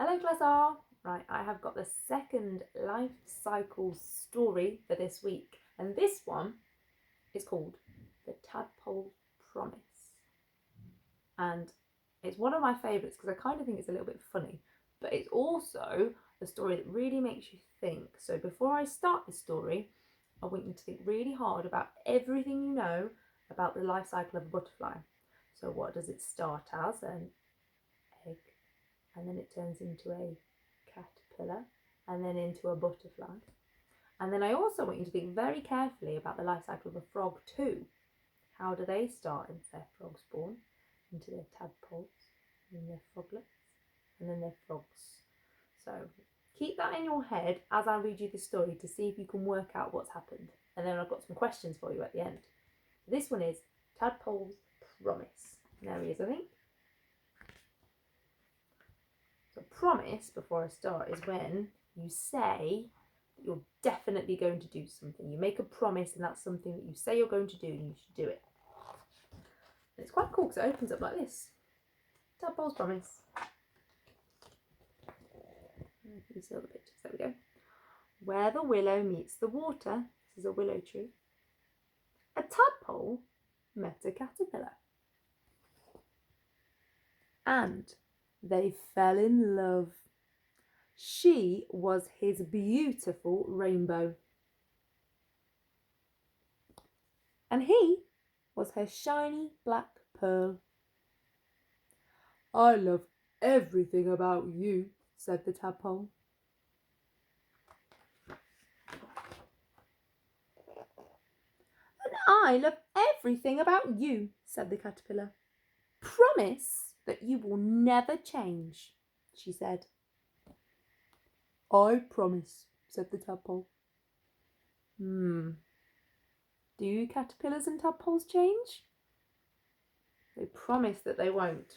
Hello class R. Right, I have got the second life cycle story for this week, and this one is called The Tadpole Promise. And it's one of my favourites because I kind of think it's a little bit funny, but it's also a story that really makes you think. So before I start the story, I want you to think really hard about everything you know about the life cycle of a butterfly. So what does it start as? An egg, and then it turns into a caterpillar, and then into a butterfly. And then I also want you to think very carefully about the life cycle of a frog too. How do they start into their frogs born, into their tadpoles, and then their froglets, and then their frogs. So keep that in your head as I read you the story to see if you can work out what's happened. And then I've got some questions for you at the end. This one is Tadpole's Promise. There he is, I think. So promise, before I start, is when you say that you're definitely going to do something. You make a promise and that's something that you say you're going to do and you should do it. And it's quite cool because it opens up like this. Tadpole's Promise. You see all the pictures, there we go. Where the willow meets the water, this is a willow tree, a tadpole met a caterpillar. And they fell in love. She was his beautiful rainbow. And he was her shiny black pearl. I love everything about you, said the tadpole. And I love everything about you, said the caterpillar. Promise that you will never change, she said. I promise, said the tadpole. Do caterpillars and tadpoles change? They promise that they won't.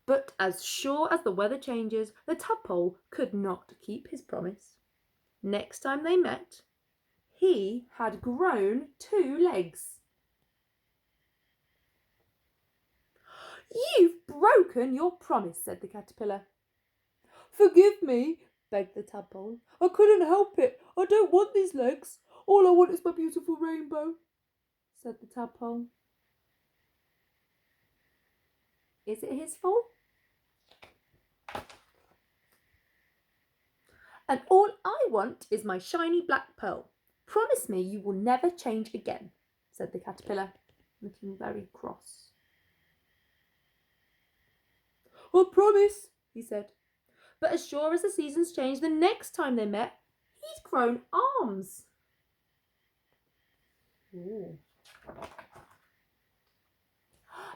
But as sure as the weather changes, the tadpole could not keep his promise. Next time they met, he had grown 2 legs. You've broken your promise, said the caterpillar. Forgive me, begged the tadpole. I couldn't help it. I don't want these legs. All I want is my beautiful rainbow, said the tadpole. Is it his fault? And all I want is my shiny black pearl. Promise me you will never change again, said the caterpillar, looking very cross. I promise, he said. But as sure as the seasons change, the next time they met, he'd grown arms. Ooh.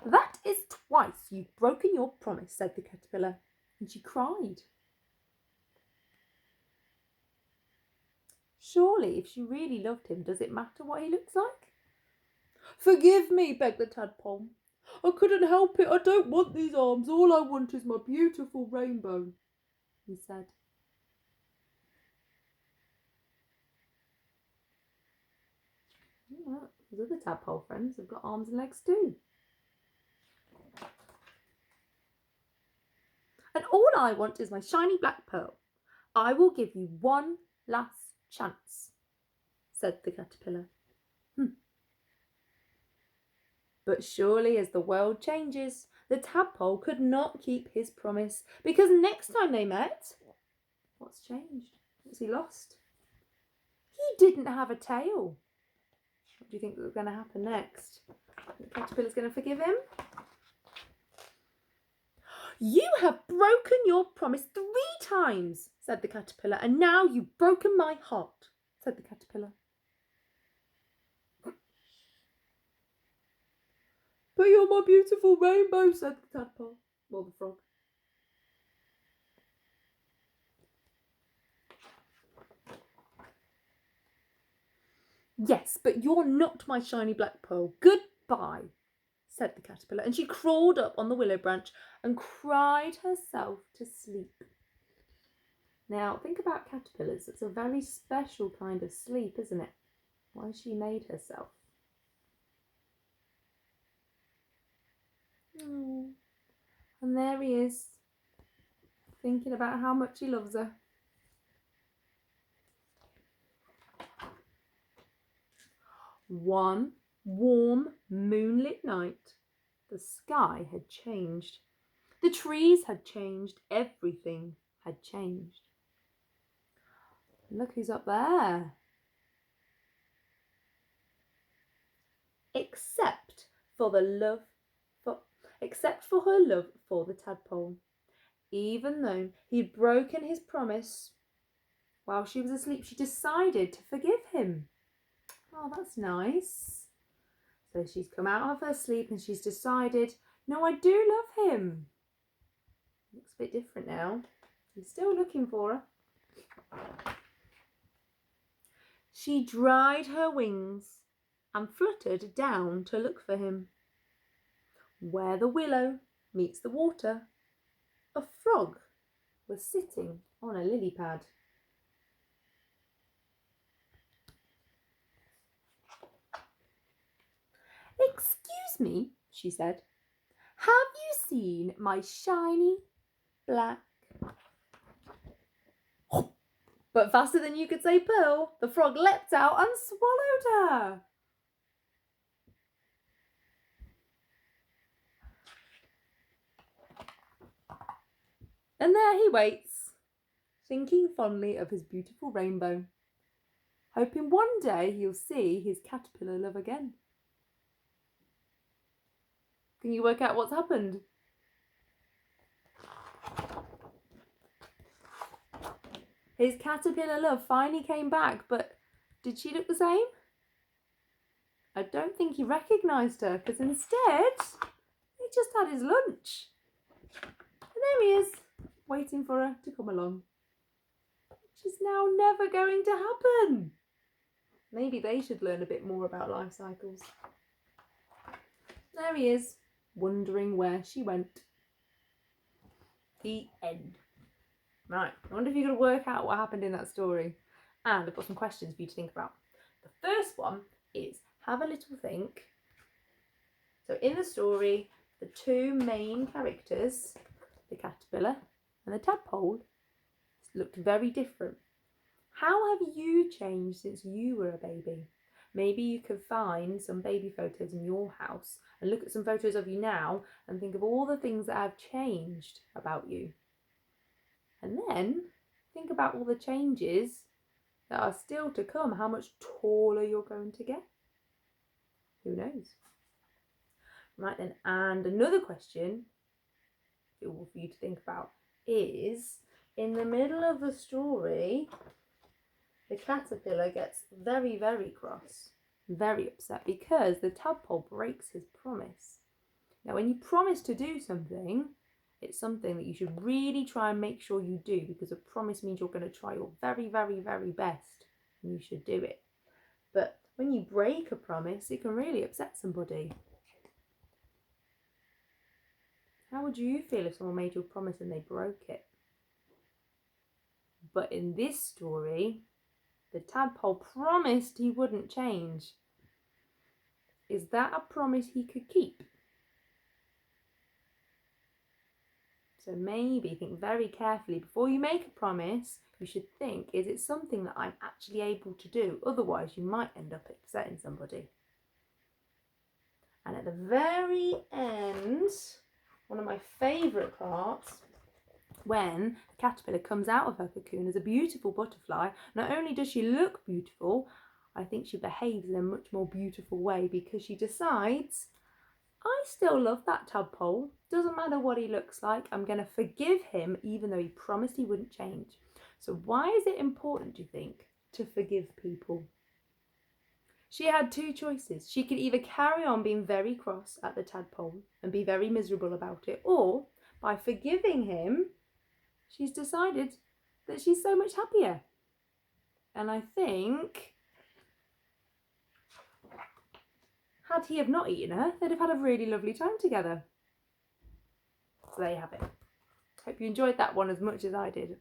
That is twice you've broken your promise, said the caterpillar, and she cried. Surely, if she really loved him, does it matter what he looks like? Forgive me, begged the tadpole. I couldn't help it. I don't want these arms. All I want is my beautiful rainbow, he said. Yeah, his other tadpole friends have got arms and legs too. And all I want is my shiny black pearl. I will give you one last chance, said the caterpillar. But surely as the world changes, the tadpole could not keep his promise, because next time they met, what's changed? What's he lost? He didn't have a tail. What do you think was going to happen next? The caterpillar's going to forgive him? You have broken your promise 3 times, said the caterpillar, and now you've broken my heart, said the caterpillar. But you're my beautiful rainbow, said the tadpole. Well, the frog. Yes, but you're not my shiny black pearl. Goodbye, said the caterpillar, and she crawled up on the willow branch and cried herself to sleep. Now, think about caterpillars. It's a very special kind of sleep, isn't it? Why she made herself. Oh. And there he is, thinking about how much he loves her. One warm, moonlit night, the sky had changed. The trees had changed. Everything had changed. Look who's up there. Except for her love for the tadpole. Even though he'd broken his promise while she was asleep, she decided to forgive him. Oh, that's nice. So she's come out of her sleep and she's decided, no, I do love him. Looks a bit different now. He's still looking for her. She dried her wings and fluttered down to look for him. Where the willow meets the water, a frog was sitting on a lily pad. Excuse me, she said. Have you seen my shiny black? But faster than you could say Pearl, the frog leapt out and swallowed her. And there he waits, thinking fondly of his beautiful rainbow, hoping one day he'll see his caterpillar love again. Can you work out what's happened? His caterpillar love finally came back, but did she look the same? I don't think he recognised her, because instead he just had his lunch. And there he is, waiting for her to come along. Which is now never going to happen. Maybe they should learn a bit more about life cycles. There he is, wondering where she went. The end. Right, I wonder if you could work out what happened in that story. And I've got some questions for you to think about. The first one is, have a little think. So in the story, the two main characters, the caterpillar and the tadpole, looked very different. How have you changed since you were a baby? Maybe you could find some baby photos in your house and look at some photos of you now and think of all the things that have changed about you. And then think about all the changes that are still to come, how much taller you're going to get. Who knows? Right then, and another question for you to think about is, in the middle of the story, the caterpillar gets very, very cross, very upset because the tadpole breaks his promise. Now, when you promise to do something, it's something that you should really try and make sure you do, because a promise means you're going to try your very, very, very best and you should do it. But when you break a promise, it can really upset somebody. How would you feel if someone made you a promise and they broke it? But in this story, the tadpole promised he wouldn't change. Is that a promise he could keep? So maybe think very carefully before you make a promise. You should think, is it something that I'm actually able to do? Otherwise, you might end up upsetting somebody. And at the very end, one of my favourite parts, when the caterpillar comes out of her cocoon as a beautiful butterfly, not only does she look beautiful, I think she behaves in a much more beautiful way, because she decides, I still love that tadpole. Doesn't matter what he looks like. I'm going to forgive him even though he promised he wouldn't change. So why is it important, do you think, to forgive people? She had two choices. She could either carry on being very cross at the tadpole and be very miserable about it, or by forgiving him, she's decided that she's so much happier. And I think, had he have not eaten her, they'd have had a really lovely time together. So there you have it. Hope you enjoyed that one as much as I did.